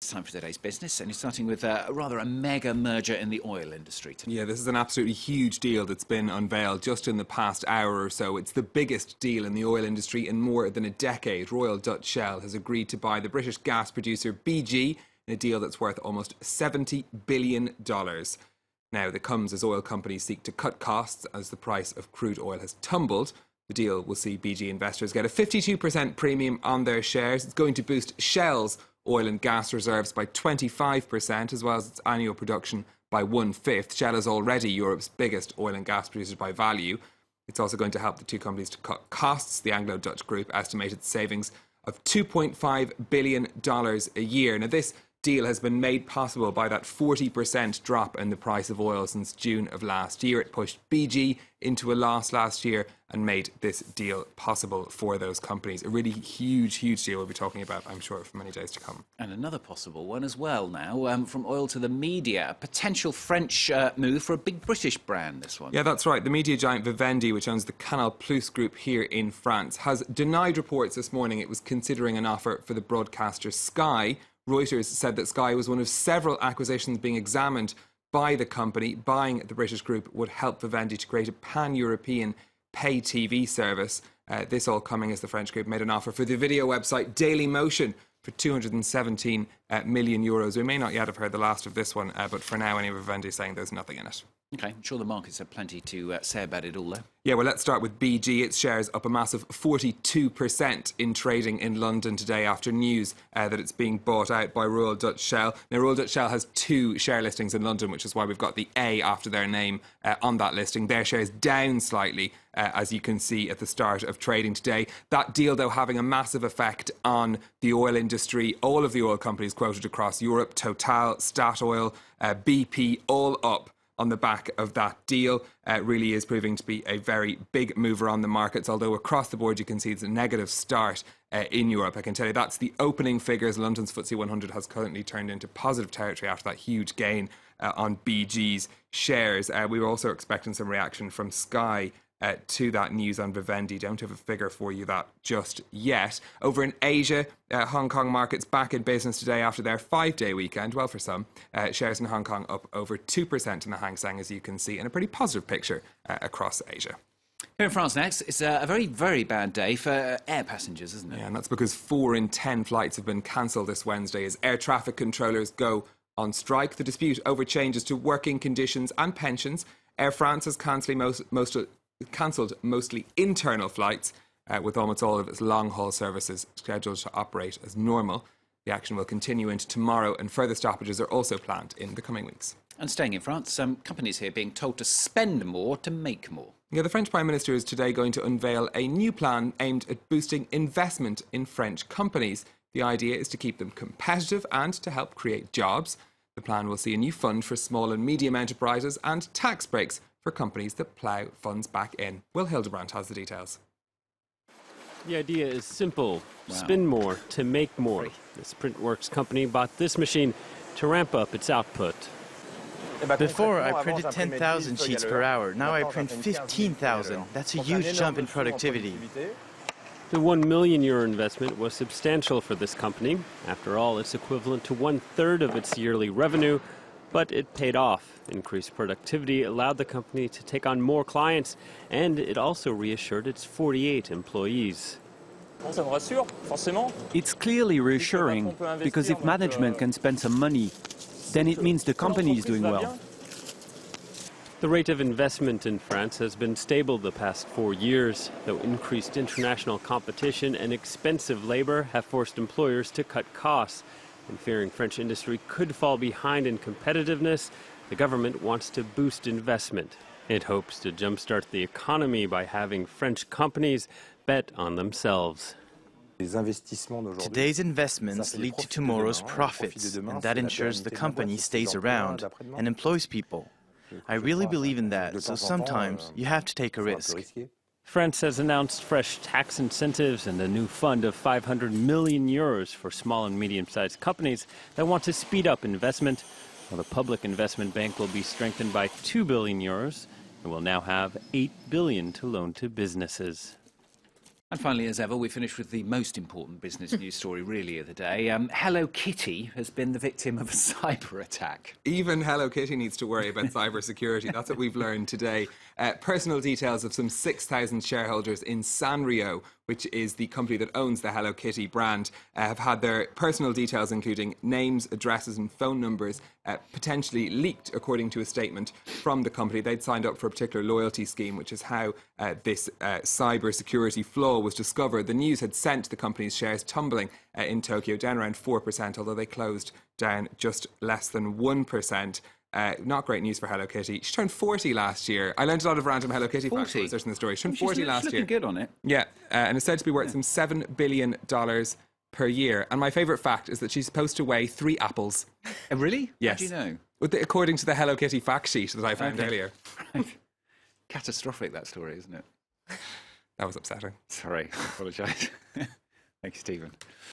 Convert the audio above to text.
It's time for today's business, and you're starting with a mega merger in the oil industry today. Yeah, this is an absolutely huge deal that's been unveiled just in the past hour or so. It's the biggest deal in the oil industry in more than a decade. Royal Dutch Shell has agreed to buy the British gas producer BG in a deal that's worth almost $70 billion. Now, that comes as oil companies seek to cut costs as the price of crude oil has tumbled. The deal will see BG investors get a 52% premium on their shares. It's going to boost Shell's oil and gas reserves by 25%, as well as its annual production by 1/5. Shell is already Europe's biggest oil and gas producer by value. It's also going to help the two companies to cut costs. The Anglo-Dutch group estimated savings of $2.5 billion a year. Now, this deal has been made possible by that 40% drop in the price of oil since June of last year. It pushed BG into a loss last year and made this deal possible for those companies. A really huge deal we'll be talking about, I'm sure, for many days to come. And another possible one as well now, from oil to the media. A potential French move for a big British brand, this one. Yeah, that's right. The media giant Vivendi, which owns the Canal Plus group here in France, has denied reports this morning it was considering an offer for the broadcaster Sky. Reuters said that Sky was one of several acquisitions being examined by the company. Buying the British group would help Vivendi to create a pan-European pay TV service. This all coming as the French group made an offer for the video website Dailymotion for €217 million. We may not yet have heard the last of this one, but for now, anyway, Vivendi is saying there's nothing in it. OK, I'm sure the markets have plenty to say about it all, though. Yeah, well, let's start with BG. Its shares up a massive 42% in trading in London today after news that it's being bought out by Royal Dutch Shell. Now, Royal Dutch Shell has 2 share listings in London, which is why we've got the A after their name on that listing. Their shares down slightly, as you can see at the start of trading today. That deal, though, having a massive effect on the oil industry. All of the oil companies quoted across Europe, Total, Statoil, BP, all up on the back of that deal. Really is proving to be a very big mover on the markets, although across the board you can see it's a negative start in Europe. I can tell you that's the opening figures. London's FTSE 100 has currently turned into positive territory after that huge gain on BG's shares. We were also expecting some reaction from Sky to that news on Vivendi. Don't have a figure for you that just yet. Over in Asia, Hong Kong markets back in business today after their 5-day weekend. Well, for some, shares in Hong Kong up over 2% in the Hang Seng, as you can see, and a pretty positive picture across Asia. Here in France next, it's a very bad day for air passengers, isn't it? Yeah, and that's because 4 in 10 flights have been cancelled this Wednesday as air traffic controllers go on strike. The dispute over changes to working conditions and pensions. Air France has cancelled mostly internal flights, with almost all of its long-haul services scheduled to operate as normal. The action will continue into tomorrow, and further stoppages are also planned in the coming weeks. And staying in France, some companies here being told to spend more to make more. Yeah, the French Prime Minister is today going to unveil a new plan aimed at boosting investment in French companies. The idea is to keep them competitive and to help create jobs. The plan will see a new fund for small and medium enterprises and tax breaks for companies that plough funds back in. Will Hildebrandt has the details. The idea is simple. Spend more to make more. This Printworks company bought this machine to ramp up its output. Before, I printed 10,000 sheets per hour. Now I print 15,000. That's a huge jump in productivity. The €1 million investment was substantial for this company. After all, it's equivalent to 1/3 of its yearly revenue, but it paid off. Increased productivity allowed the company to take on more clients, and it also reassured its 48 employees. It's clearly reassuring, because if management can spend some money, then it means the company is doing well. The rate of investment in France has been stable the past 4 years, though increased international competition and expensive labor have forced employers to cut costs. And fearing French industry could fall behind in competitiveness, the government wants to boost investment. It hopes to jumpstart the economy by having French companies bet on themselves. Today's investments lead to tomorrow's profits, and that ensures the company stays around and employs people. I really believe in that, so sometimes you have to take a risk. France has announced fresh tax incentives and a new fund of €500 million for small and medium-sized companies that want to speed up investment. While the public investment bank will be strengthened by €2 billion and will now have €8 billion to loan to businesses. And finally, as ever, we finish with the most important business news story, really, of the day. Hello Kitty has been the victim of a cyber attack. Even Hello Kitty needs to worry about cyber security. That's what we've learned today. Personal details of some 6,000 shareholders in Sanrio, which is the company that owns the Hello Kitty brand, have had their personal details, including names, addresses and phone numbers, potentially leaked, according to a statement from the company. They'd signed up for a particular loyalty scheme, which is how this cyber security flaw was discovered. The news had sent the company's shares tumbling in Tokyo, down around 4%, although they closed down just less than 1%. Not great news for Hello Kitty. She turned 40 last year. I learned a lot of random Hello Kitty facts while researching the story. She turned 40 last year. She's looking good on it. Yeah, and it's said to be worth some $7 billion per year. And my favourite fact is that she's supposed to weigh 3 apples. Really? Yes. How do you know? According to the Hello Kitty fact sheet that I found earlier. Catastrophic, that story, isn't it? That was upsetting. Sorry, I apologise. Thank you, Stephen.